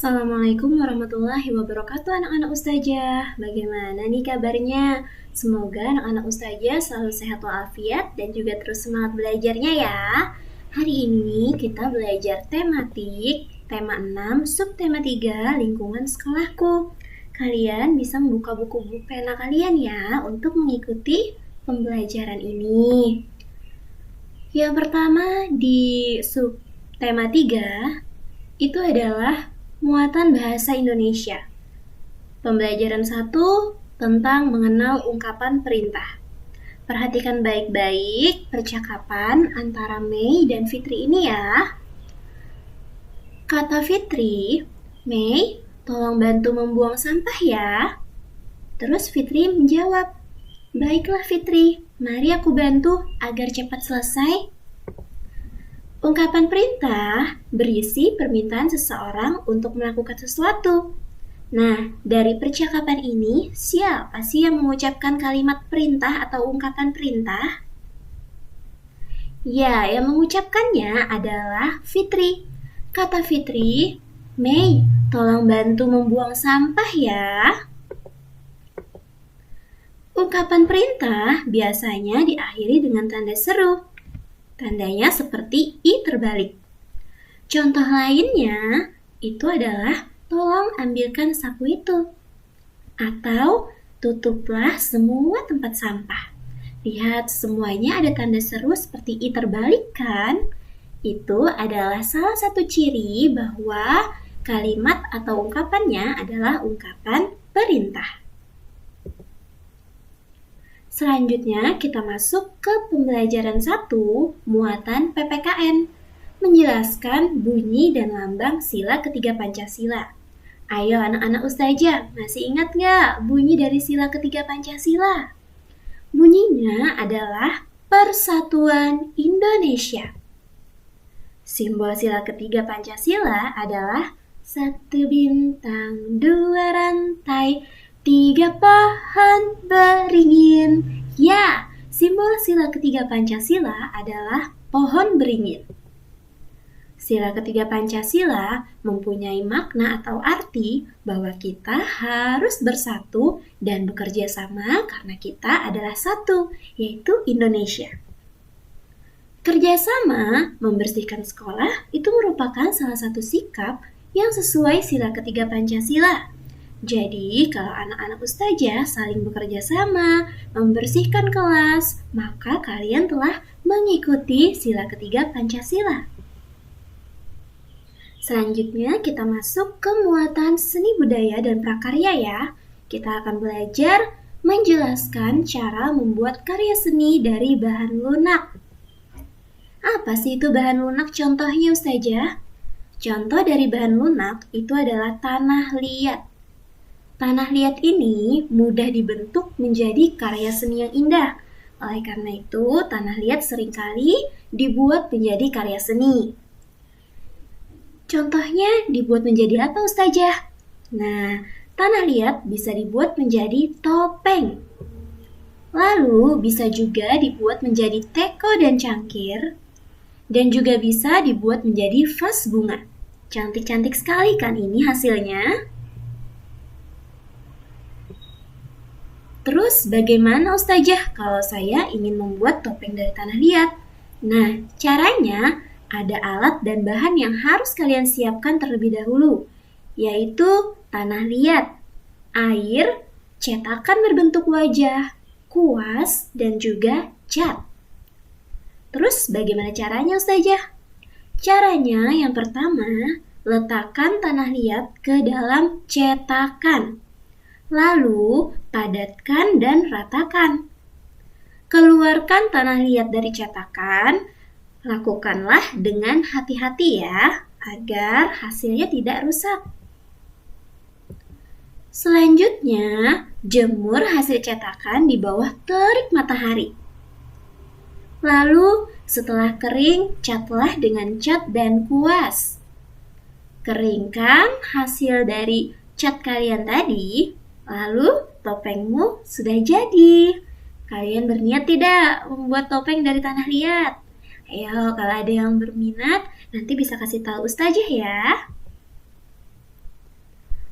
Assalamualaikum warahmatullahi wabarakatuh anak-anak Ustazah. Bagaimana nih kabarnya? Semoga anak-anak Ustazah selalu sehat walafiat dan juga terus semangat belajarnya ya. Hari ini kita belajar tematik, tema 6, subtema 3, lingkungan sekolahku. Kalian bisa membuka buku pena kalian ya untuk mengikuti pembelajaran ini. Yang pertama di subtema 3 itu adalah muatan bahasa Indonesia. Pembelajaran 1 tentang mengenal ungkapan perintah. Perhatikan baik-baik percakapan antara Mei dan Fitri ini ya. Kata Fitri, "Mei, tolong bantu membuang sampah ya." Terus Fitri menjawab, "Baiklah Fitri, mari aku bantu agar cepat selesai." Ungkapan perintah berisi permintaan seseorang untuk melakukan sesuatu. Nah, dari percakapan ini, siapa sih yang mengucapkan kalimat perintah atau ungkapan perintah? Ya, yang mengucapkannya adalah Fitri. Kata Fitri, "Mei, tolong bantu membuang sampah ya." Ungkapan perintah biasanya diakhiri dengan tanda seru. Tandanya seperti I terbalik. Contoh lainnya itu adalah tolong ambilkan sapu itu. Atau tutuplah semua tempat sampah. Lihat semuanya ada tanda seru seperti I terbalik kan? Itu adalah salah satu ciri bahwa kalimat atau ungkapannya adalah ungkapan perintah. Selanjutnya kita masuk ke pembelajaran 1, muatan PPKN, menjelaskan bunyi dan lambang sila ketiga Pancasila. Ayo anak-anak Ustazah, masih ingat nggak bunyi dari sila ketiga Pancasila? Bunyinya adalah Persatuan Indonesia. Simbol sila ketiga Pancasila adalah 1 bintang, 2 rantai, 3 pohon beringin. Ya, simbol sila ketiga Pancasila adalah pohon beringin. Sila ketiga Pancasila mempunyai makna atau arti bahwa kita harus bersatu dan bekerja sama karena kita adalah satu, yaitu Indonesia. Kerjasama membersihkan sekolah itu merupakan salah satu sikap yang sesuai sila ketiga Pancasila. Jadi, kalau anak-anak Ustazah saling bekerja sama, membersihkan kelas, maka kalian telah mengikuti sila ketiga Pancasila. Selanjutnya, kita masuk ke muatan seni budaya dan prakarya ya. Kita akan belajar menjelaskan cara membuat karya seni dari bahan lunak. Apa sih itu bahan lunak contohnya Ustazah? Contoh dari bahan lunak itu adalah tanah liat. Tanah liat ini mudah dibentuk menjadi karya seni yang indah. Oleh karena itu, tanah liat seringkali dibuat menjadi karya seni. Contohnya dibuat menjadi apa Ustazah? Nah, tanah liat bisa dibuat menjadi topeng. Lalu bisa juga dibuat menjadi teko dan cangkir. Dan juga bisa dibuat menjadi vas bunga. Cantik-cantik sekali kan ini hasilnya? Terus bagaimana Ustazah kalau saya ingin membuat topeng dari tanah liat? Nah, caranya ada alat dan bahan yang harus kalian siapkan terlebih dahulu, yaitu tanah liat, air, cetakan berbentuk wajah, kuas, dan juga cat. Terus bagaimana caranya Ustazah? Caranya yang pertama, letakkan tanah liat ke dalam cetakan. Lalu, padatkan dan ratakan. Keluarkan tanah liat dari cetakan. Lakukanlah dengan hati-hati ya, agar hasilnya tidak rusak. Selanjutnya, jemur hasil cetakan di bawah terik matahari. Lalu, setelah kering, catlah dengan cat dan kuas. Keringkan hasil dari cat kalian tadi. Lalu topengmu sudah jadi. Kalian berniat tidak membuat topeng dari tanah liat? Ayo, kalau ada yang berminat, nanti bisa kasih tahu Ustazah ya.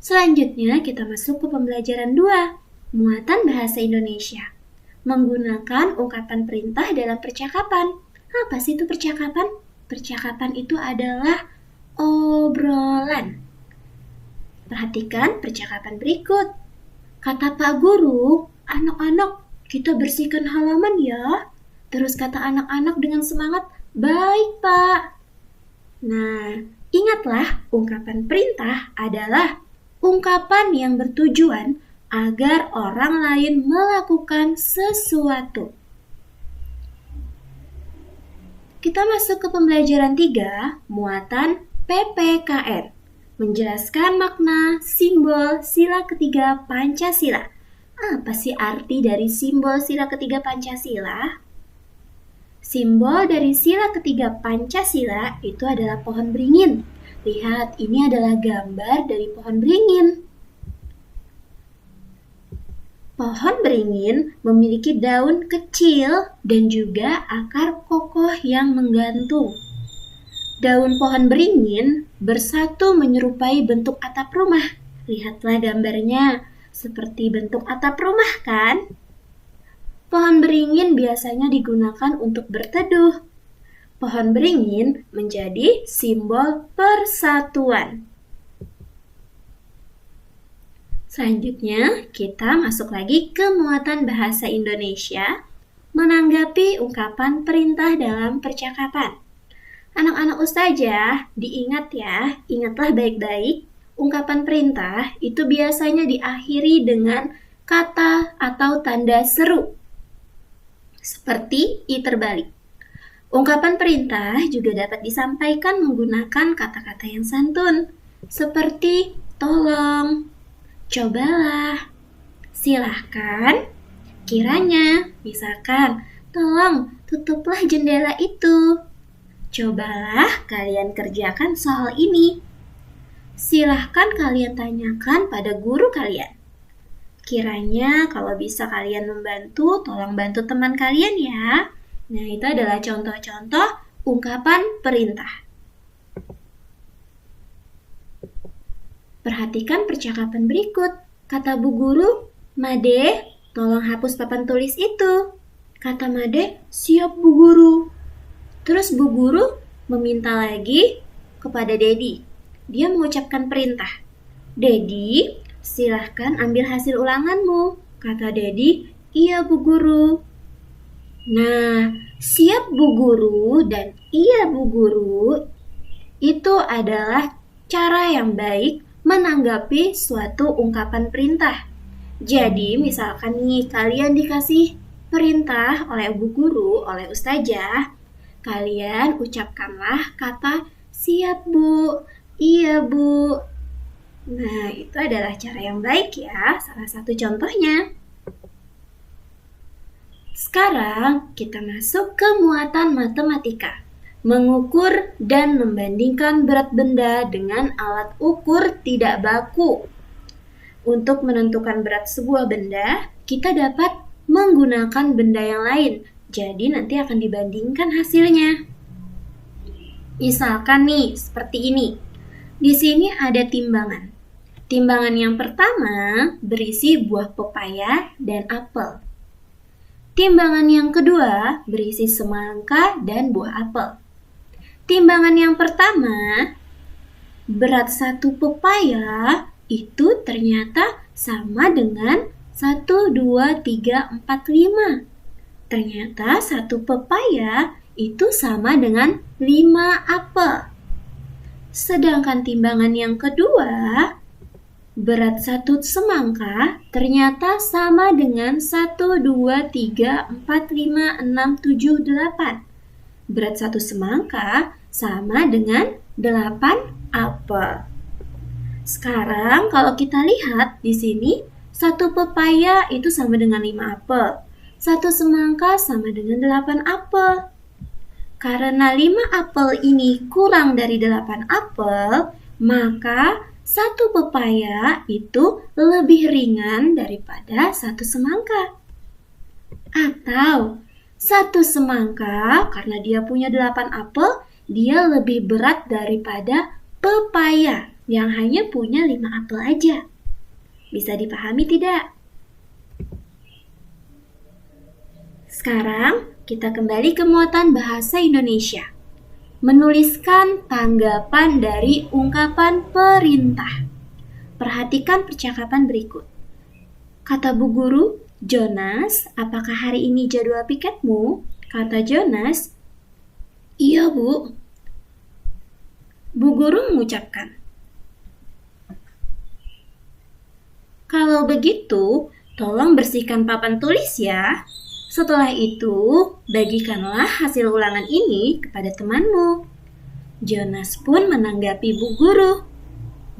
Selanjutnya kita masuk ke pembelajaran 2, muatan bahasa Indonesia. Menggunakan ungkapan perintah dalam percakapan. Apa sih itu percakapan? Percakapan itu adalah obrolan. Perhatikan percakapan berikut. Kata Pak Guru, "Anak-anak, kita bersihkan halaman ya." Terus kata anak-anak dengan semangat, "Baik, Pak." Nah, ingatlah ungkapan perintah adalah ungkapan yang bertujuan agar orang lain melakukan sesuatu. Kita masuk ke pembelajaran 3, muatan PPKN. Menjelaskan makna simbol sila ketiga Pancasila. Apa sih arti dari simbol sila ketiga Pancasila? Simbol dari sila ketiga Pancasila itu adalah pohon beringin. Lihat, ini adalah gambar dari pohon beringin. Pohon beringin memiliki daun kecil dan juga akar kokoh yang menggantung. Daun pohon beringin bersatu menyerupai bentuk atap rumah. Lihatlah gambarnya, seperti bentuk atap rumah kan? Pohon beringin biasanya digunakan untuk berteduh. Pohon beringin menjadi simbol persatuan. Selanjutnya, kita masuk lagi ke muatan bahasa Indonesia, menanggapi ungkapan perintah dalam percakapan. Anak-anak ustazah, diingat ya, ingatlah baik-baik, ungkapan perintah itu biasanya diakhiri dengan kata atau tanda seru, seperti i terbalik. Ungkapan perintah juga dapat disampaikan menggunakan kata-kata yang santun, seperti tolong, cobalah, silahkan, kiranya, misalkan, tolong tutuplah jendela itu. Cobalah kalian kerjakan soal ini. Silahkan kalian tanyakan pada guru kalian. Kiranya kalau bisa kalian membantu, tolong bantu teman kalian ya. Nah, itu adalah contoh-contoh ungkapan perintah. Perhatikan percakapan berikut. Kata Bu Guru, "Made, tolong hapus papan tulis itu." Kata Made, "Siap, Bu Guru." Terus Bu Guru meminta lagi kepada Dedi. Dia mengucapkan perintah. "Dedi, silahkan ambil hasil ulanganmu." Kata Dedi, "Iya, Bu Guru." Nah, siap Bu Guru dan iya Bu Guru itu adalah cara yang baik menanggapi suatu ungkapan perintah. Jadi, misalkan nih kalian dikasih perintah oleh Bu Guru, oleh ustazah, kalian ucapkanlah kata siap Bu, iya Bu. Nah, itu adalah cara yang baik ya, salah satu contohnya. Sekarang kita masuk ke muatan matematika. Mengukur dan membandingkan berat benda dengan alat ukur tidak baku. Untuk menentukan berat sebuah benda, kita dapat menggunakan benda yang lain. Jadi nanti akan dibandingkan hasilnya. Misalkan nih, seperti ini. Di sini ada timbangan. Timbangan yang pertama berisi buah pepaya dan apel. Timbangan yang kedua berisi semangka dan buah apel. Timbangan yang pertama, berat satu pepaya itu ternyata sama dengan 1, 2, 3, 4, 5. Ternyata satu pepaya itu sama dengan 5 apel. Sedangkan timbangan yang kedua, berat satu semangka ternyata sama dengan 1, 2, 3, 4, 5, 6, 7, 8. Berat satu semangka sama dengan 8 apel. Sekarang kalau kita lihat di sini, satu pepaya itu sama dengan 5 apel. Satu semangka sama dengan 8 apel. Karena 5 apel ini kurang dari 8 apel, maka satu pepaya itu lebih ringan daripada satu semangka. Atau satu semangka karena dia punya 8 apel, dia lebih berat daripada pepaya yang hanya punya 5 apel aja. Bisa dipahami tidak? Sekarang kita kembali ke muatan bahasa Indonesia. Menuliskan tanggapan dari ungkapan perintah. Perhatikan percakapan berikut. Kata Bu Guru, "Jonas, apakah hari ini jadwal piketmu?" Kata Jonas, "Iya, Bu." Bu Guru mengucapkan, "Kalau begitu, tolong bersihkan papan tulis ya. Setelah itu, bagikanlah hasil ulangan ini kepada temanmu." Jonas pun menanggapi Bu Guru,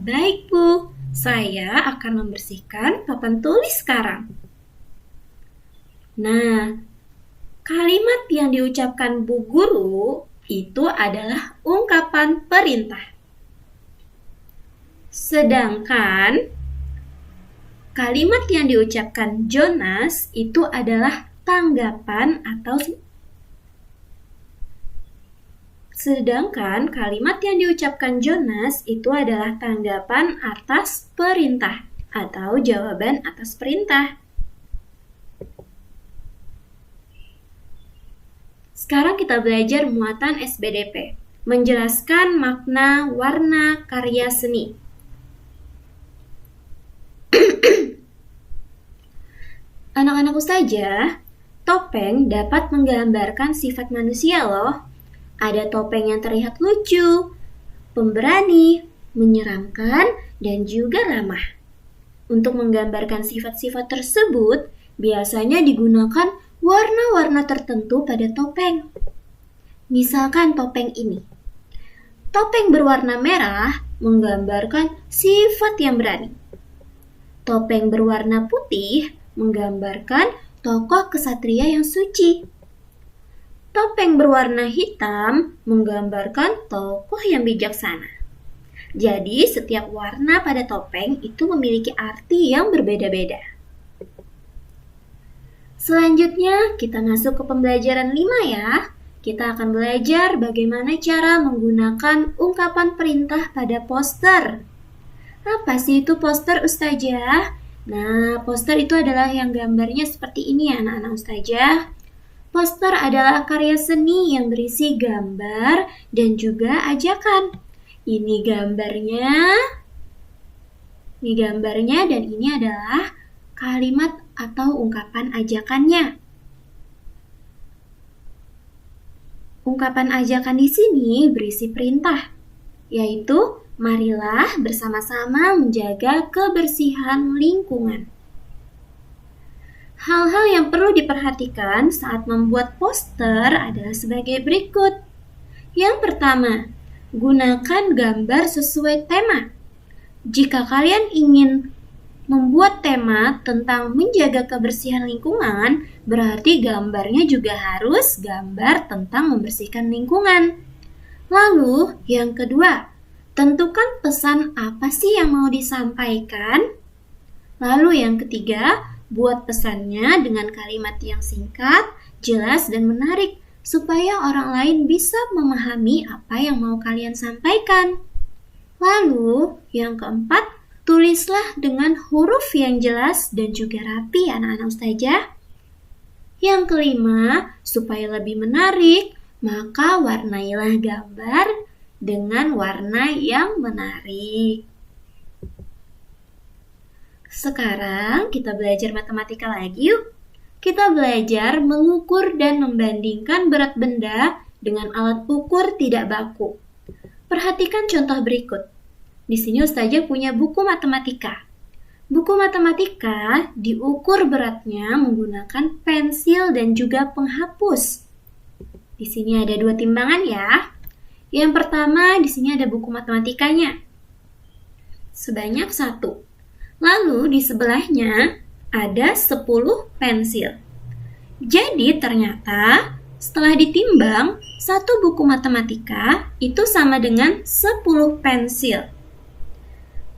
"Baik, Bu. Saya akan membersihkan papan tulis sekarang." Nah, kalimat yang diucapkan Bu Guru itu adalah ungkapan perintah. Sedangkan kalimat yang diucapkan Jonas itu adalah tanggapan atau Sedangkan kalimat yang diucapkan Jonas itu adalah tanggapan atas perintah atau jawaban atas perintah. Sekarang kita belajar muatan SBDP, menjelaskan makna warna karya seni. Anak-anak ustazah, topeng dapat menggambarkan sifat manusia loh. Ada topeng yang terlihat lucu, pemberani, menyeramkan, dan juga ramah. Untuk menggambarkan sifat-sifat tersebut, biasanya digunakan warna-warna tertentu pada topeng. Misalkan topeng ini. Topeng berwarna merah menggambarkan sifat yang berani. Topeng berwarna putih menggambarkan tokoh kesatria yang suci. Topeng berwarna hitam menggambarkan tokoh yang bijaksana. Jadi, setiap warna pada topeng itu memiliki arti yang berbeda-beda. Selanjutnya, kita masuk ke pembelajaran 5 ya. Kita akan belajar bagaimana cara menggunakan ungkapan perintah pada poster. Apa sih itu poster, Ustazah? Nah, poster itu adalah yang gambarnya seperti ini ya anak-anak Ustazah. Poster adalah karya seni yang berisi gambar dan juga ajakan. Ini gambarnya dan ini adalah kalimat atau ungkapan ajakannya. Ungkapan ajakan di sini berisi perintah, yaitu marilah bersama-sama menjaga kebersihan lingkungan. Hal-hal yang perlu diperhatikan saat membuat poster adalah sebagai berikut. Yang pertama, gunakan gambar sesuai tema. Jika kalian ingin membuat tema tentang menjaga kebersihan lingkungan, berarti gambarnya juga harus gambar tentang membersihkan lingkungan. Lalu, yang kedua, tentukan pesan apa sih yang mau disampaikan. Lalu yang ketiga, buat pesannya dengan kalimat yang singkat, jelas, dan menarik supaya orang lain bisa memahami apa yang mau kalian sampaikan. Lalu, yang keempat, tulislah dengan huruf yang jelas dan juga rapi anak-anak ustazah. Yang kelima, supaya lebih menarik, maka warnailah gambar dengan warna yang menarik. Sekarang kita belajar matematika lagi yuk. Kita belajar mengukur dan membandingkan berat benda dengan alat ukur tidak baku. Perhatikan contoh berikut. Di sini Ustazah punya buku matematika. Buku matematika diukur beratnya menggunakan pensil dan juga penghapus. Di sini ada 2 timbangan ya. Yang pertama di sini ada buku matematikanya. Sebanyak 1. Lalu di sebelahnya ada 10 pensil. Jadi ternyata setelah ditimbang, 1 buku matematika itu sama dengan 10 pensil.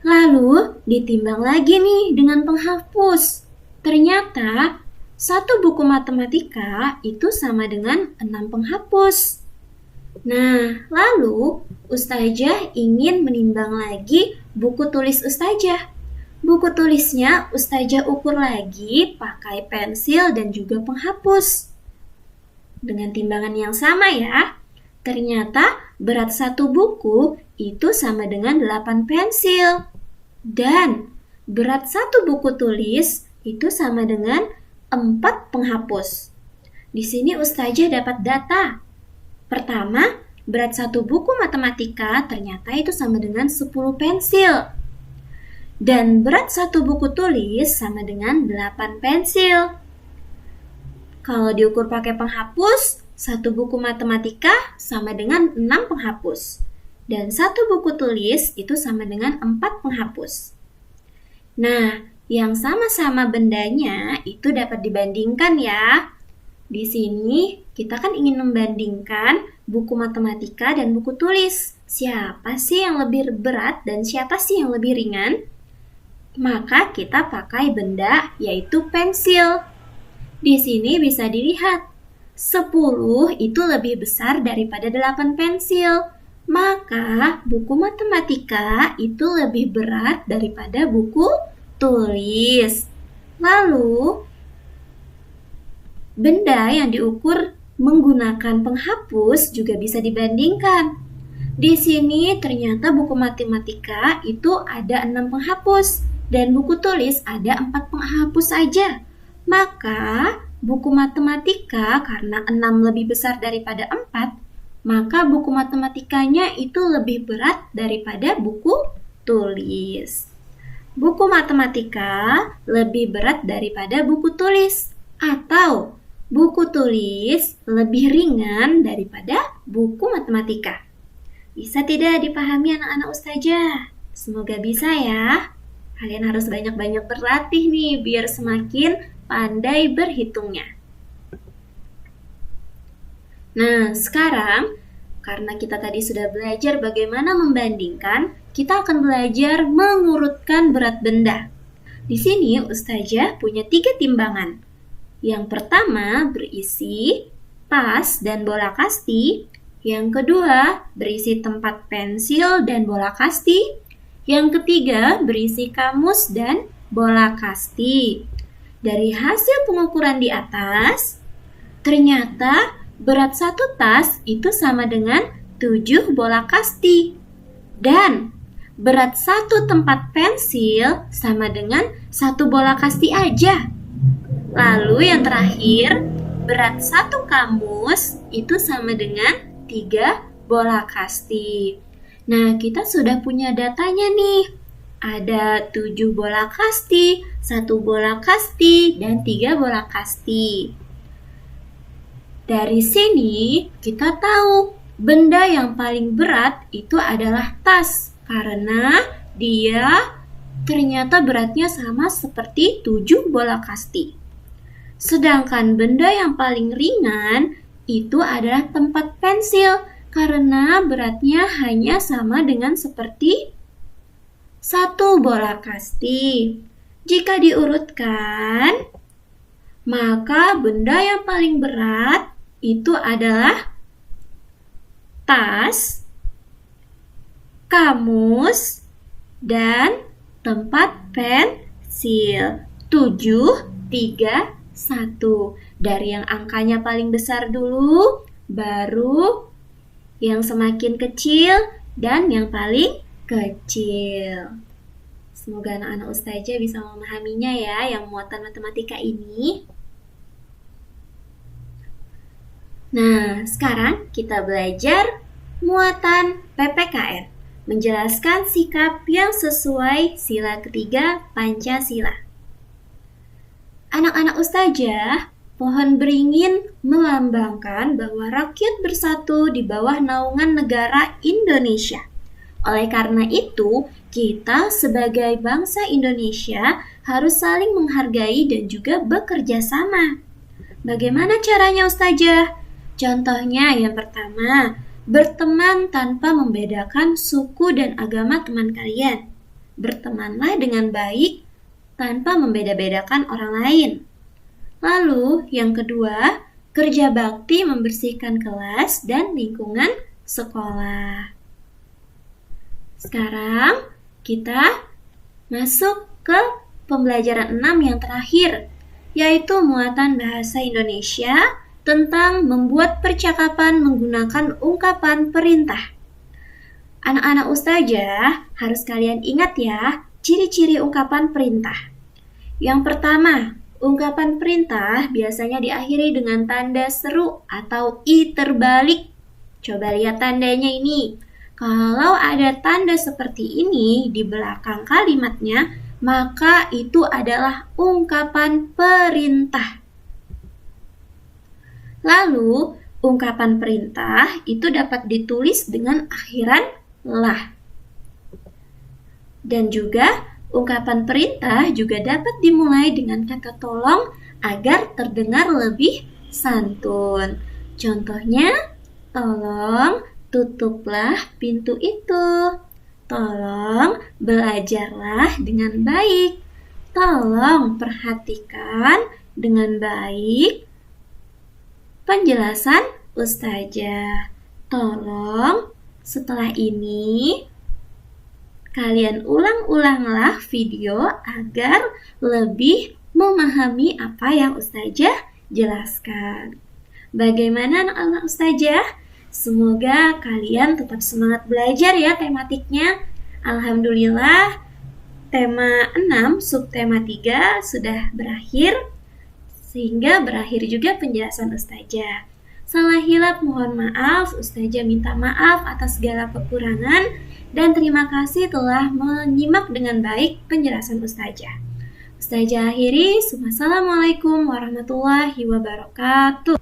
Lalu ditimbang lagi nih dengan penghapus. Ternyata 1 buku matematika itu sama dengan 6 penghapus. Nah, lalu Ustazah ingin menimbang lagi buku tulis Ustazah. Buku tulisnya Ustazah ukur lagi pakai pensil dan juga penghapus. Dengan timbangan yang sama ya. Ternyata berat satu buku itu sama dengan 8 pensil. Dan berat satu buku tulis itu sama dengan 4 penghapus. Di sini Ustazah dapat data. Pertama, berat satu buku matematika ternyata itu sama dengan 10 pensil. Dan berat satu buku tulis sama dengan 8 pensil. Kalau diukur pakai penghapus, satu buku matematika sama dengan 6 penghapus. Dan satu buku tulis itu sama dengan 4 penghapus. Nah, yang sama-sama bendanya itu dapat dibandingkan ya. Di sini kita kan ingin membandingkan buku matematika dan buku tulis. Siapa sih yang lebih berat dan siapa sih yang lebih ringan? Maka kita pakai benda yaitu pensil. Di sini bisa dilihat 10 itu lebih besar daripada 8 pensil. Maka buku matematika itu lebih berat daripada buku tulis. Lalu benda yang diukur menggunakan penghapus juga bisa dibandingkan. Di sini ternyata buku matematika itu ada 6 penghapus dan buku tulis ada 4 penghapus saja. Maka buku matematika karena 6 lebih besar daripada 4, maka buku matematikanya itu lebih berat daripada buku tulis. Buku matematika lebih berat daripada buku tulis, atau buku tulis lebih ringan daripada buku matematika. Bisa tidak dipahami anak-anak Ustazah? Semoga bisa ya. Kalian harus banyak-banyak berlatih nih biar semakin pandai berhitungnya. Nah, sekarang karena kita tadi sudah belajar bagaimana membandingkan, kita akan belajar mengurutkan berat benda. Di sini Ustazah punya 3 timbangan. Yang pertama berisi tas dan bola kasti. Yang kedua berisi tempat pensil dan bola kasti. Yang ketiga berisi kamus dan bola kasti. Dari hasil pengukuran di atas, ternyata berat satu tas itu sama dengan 7 bola kasti. Dan berat satu tempat pensil sama dengan 1 bola kasti aja. Lalu yang terakhir, berat satu kamus itu sama dengan 3 bola kasti. Nah, kita sudah punya datanya nih. Ada 7 bola kasti, 1 bola kasti, dan 3 bola kasti. Dari sini kita tahu benda yang paling berat itu adalah tas. Karena dia ternyata beratnya sama seperti 7 bola kasti. Sedangkan benda yang paling ringan itu adalah tempat pensil. Karena beratnya hanya sama dengan seperti 1 bola kasti. Jika diurutkan, maka benda yang paling berat itu adalah tas, kamus, dan tempat pensil. 7, 3, 1. Dari yang angkanya paling besar dulu, baru yang semakin kecil, dan yang paling kecil. Semoga anak-anak Ustazah bisa memahaminya ya, yang muatan matematika ini. Nah, sekarang kita belajar muatan PPKN, menjelaskan sikap yang sesuai sila ketiga Pancasila. Anak-anak Ustazah, pohon beringin melambangkan bahwa rakyat bersatu di bawah naungan negara Indonesia. Oleh karena itu, kita sebagai bangsa Indonesia harus saling menghargai dan juga bekerja sama. Bagaimana caranya Ustazah? Contohnya yang pertama, berteman tanpa membedakan suku dan agama teman kalian. Bertemanlah dengan baik tanpa membeda-bedakan orang lain. Lalu yang kedua, kerja bakti membersihkan kelas dan lingkungan sekolah. Sekarang kita masuk ke pembelajaran 6 yang terakhir, yaitu muatan bahasa Indonesia tentang membuat percakapan menggunakan ungkapan perintah. Anak-anak ustazah harus kalian ingat ya, ciri-ciri ungkapan perintah. Yang pertama, ungkapan perintah biasanya diakhiri dengan tanda seru atau i terbalik. Coba lihat tandanya ini. Kalau ada tanda seperti ini di belakang kalimatnya, maka itu adalah ungkapan perintah. Lalu, ungkapan perintah itu dapat ditulis dengan akhiran lah. Dan juga ungkapan perintah juga dapat dimulai dengan kata tolong agar terdengar lebih santun. Contohnya, tolong tutuplah pintu itu. Tolong belajarlah dengan baik. Tolong perhatikan dengan baik penjelasan ustazah. Tolong setelah ini kalian ulang-ulanglah video agar lebih memahami apa yang ustazah jelaskan. Bagaimana anak-anak ustazah? Semoga kalian tetap semangat belajar ya tematiknya. Alhamdulillah, tema 6 subtema 3 sudah berakhir, sehingga berakhir juga penjelasan ustazah. Salah hilap mohon maaf, ustazah minta maaf atas segala kekurangan. Dan terima kasih telah menyimak dengan baik penjelasan ustazah. Ustazah akhiri, wassalamualaikum warahmatullahi wabarakatuh.